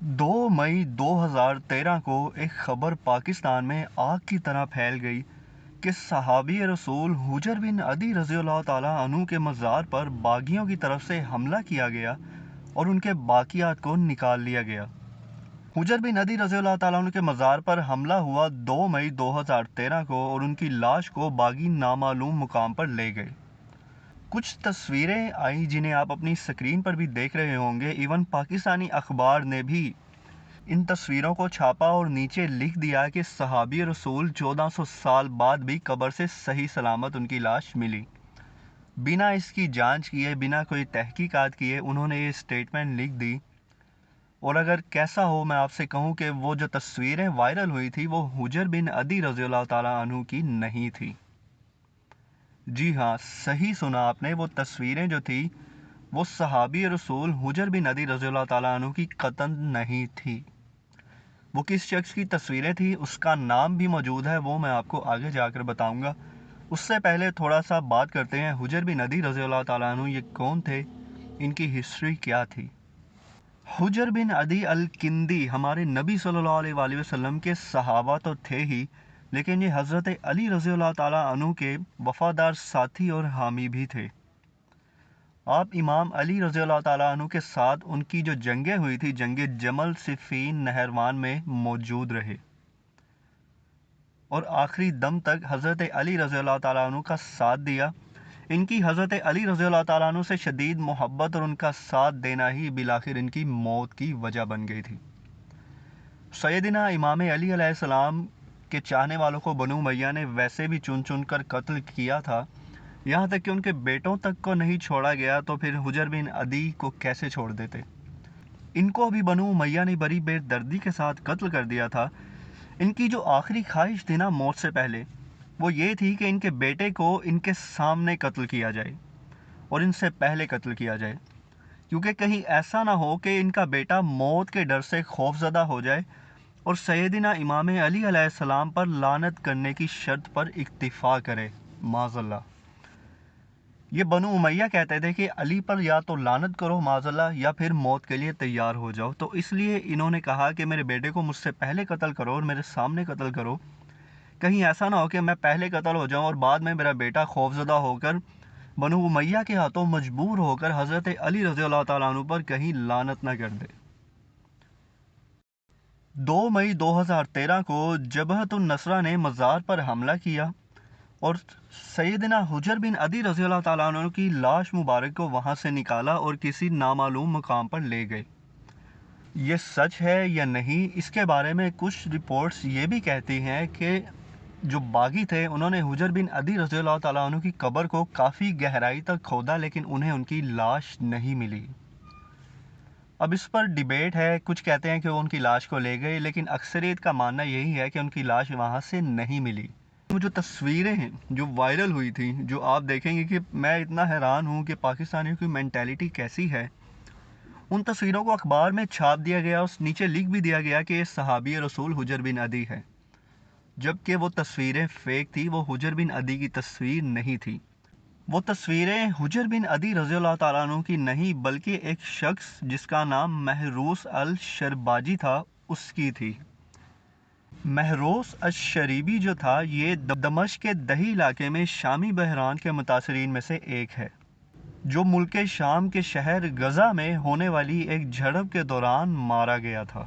2 مئی 2013 کو ایک خبر پاکستان میں آگ کی طرح پھیل گئی کہ صحابی رسول حجر بن عدی رضی اللہ تعالیٰ عنہ کے مزار پر باغیوں کی طرف سے حملہ کیا گیا اور ان کے باقیات کو نکال لیا گیا۔ حجر بن عدی رضی اللہ تعالیٰ عنہ کے مزار پر حملہ ہوا 2 مئی 2013 کو اور ان کی لاش کو باغی نامعلوم مقام پر لے گئے۔ کچھ تصویریں آئیں جنہیں آپ اپنی سکرین پر بھی دیکھ رہے ہوں گے۔ ایون پاکستانی اخبار نے بھی ان تصویروں کو چھاپا اور نیچے لکھ دیا کہ صحابی رسول 1400 سال بعد بھی قبر سے صحیح سلامت ان کی لاش ملی۔ بنا اس کی جانچ کیے، بنا کوئی تحقیقات کیے انہوں نے یہ سٹیٹمنٹ لکھ دی۔ اور اگر کیسا ہو، میں آپ سے کہوں کہ وہ جو تصویریں وائرل ہوئی تھی وہ حجر بن عدی رضی اللہ تعالیٰ عنہ کی نہیں تھی۔ جی ہاں، صحیح سنا آپ نے، وہ تصویریں جو تھی وہ صحابی رسول حجر بن عدی رضی اللہ تعالیٰ عنہ کی قطعاً نہیں تھی۔ وہ کس شخص کی تصویریں تھی، اس کا نام بھی موجود ہے، وہ میں آپ کو آگے جا کر بتاؤں گا۔ اس سے پہلے تھوڑا سا بات کرتے ہیں حجر بن عدی رضی اللہ تعالیٰ عنہ یہ کون تھے، ان کی ہسٹری کیا تھی۔ حجر بن عدی الکندی ہمارے نبی صلی اللہ علیہ وآلہ وسلم کے صحابہ تو تھے ہی، لیکن یہ حضرت علی رضی اللہ تعالیٰ عنہ کے وفادار ساتھی اور حامی بھی تھے۔ آپ امام علی رضی اللہ تعالیٰ عنہ کے ساتھ ان کی جو جنگیں ہوئی تھی، جنگ جمل، صفین، نہروان میں موجود رہے اور آخری دم تک حضرت علی رضی اللہ تعالیٰ عنہ کا ساتھ دیا۔ ان کی حضرت علی رضی اللہ تعالیٰ عنہ سے شدید محبت اور ان کا ساتھ دینا ہی بالآخر ان کی موت کی وجہ بن گئی تھی۔ سیدنا امام علی علیہ السلام کے چاہنے والوں کو بنو امیہ نے ویسے بھی چن چن کر قتل کیا تھا، یہاں تک کہ ان کے بیٹوں تک کو نہیں چھوڑا گیا، تو پھر حجر بن عدی کو کیسے چھوڑ دیتے؟ ان کو بھی بنو امیہ نے بڑی بے دردی کے ساتھ قتل کر دیا تھا۔ ان کی جو آخری خواہش تھی نا موت سے پہلے، وہ یہ تھی کہ ان کے بیٹے کو ان کے سامنے قتل کیا جائے اور ان سے پہلے قتل کیا جائے، کیونکہ کہیں ایسا نہ ہو کہ ان کا بیٹا موت کے ڈر سے خوف زدہ ہو جائے اور سیدنا امام علی علیہ السلام پر لعنت کرنے کی شرط پر اکتفا کرے، معاذ اللہ۔ یہ بنو امیہ کہتے تھے کہ علی پر یا تو لعنت کرو معاذ اللہ، یا پھر موت کے لیے تیار ہو جاؤ، تو اس لیے انہوں نے کہا کہ میرے بیٹے کو مجھ سے پہلے قتل کرو اور میرے سامنے قتل کرو، کہیں ایسا نہ ہو کہ میں پہلے قتل ہو جاؤں اور بعد میں میرا بیٹا خوفزدہ ہو کر بنو امیہ کے ہاتھوں مجبور ہو کر حضرت علی رضی اللہ تعالیٰ عنہ پر کہیں لعنت نہ کر دے۔ 2 مئی 2013 کو جبہت النصرہ نے مزار پر حملہ کیا اور سیدنا حجر بن عدی رضی اللہ تعالیٰ عنہ کی لاش مبارک کو وہاں سے نکالا اور کسی نامعلوم مقام پر لے گئے۔ یہ سچ ہے یا نہیں، اس کے بارے میں کچھ رپورٹس یہ بھی کہتی ہیں کہ جو باغی تھے انہوں نے حجر بن عدی رضی اللہ تعالیٰ عنہ کی قبر کو کافی گہرائی تک کھودا، لیکن انہیں ان کی لاش نہیں ملی۔ اب اس پر ڈیبیٹ ہے، کچھ کہتے ہیں کہ وہ ان کی لاش کو لے گئے، لیکن اکثریت کا ماننا یہی ہے کہ ان کی لاش وہاں سے نہیں ملی۔ وہ جو تصویریں ہیں جو وائرل ہوئی تھیں، جو آپ دیکھیں گے کہ میں اتنا حیران ہوں کہ پاکستانیوں کی مینٹیلیٹی کیسی ہے۔ ان تصویروں کو اخبار میں چھاپ دیا گیا، اس نیچے لکھ بھی دیا گیا کہ یہ صحابی رسول حجر بن عدی ہے، جبکہ وہ تصویریں فیک تھی، وہ حجر بن عدی کی تصویر نہیں تھی۔ وہ تصویریں حجر بن عدی رضی اللہ تعالیٰ عنہ کی نہیں بلکہ ایک شخص جس کا نام محروس الشرباجی تھا اس کی تھی۔ محروس الشریبی جو تھا یہ دمشق کے دہی علاقے میں شامی بحران کے متاثرین میں سے ایک ہے، جو ملک شام کے شہر غزہ میں ہونے والی ایک جھڑپ کے دوران مارا گیا تھا۔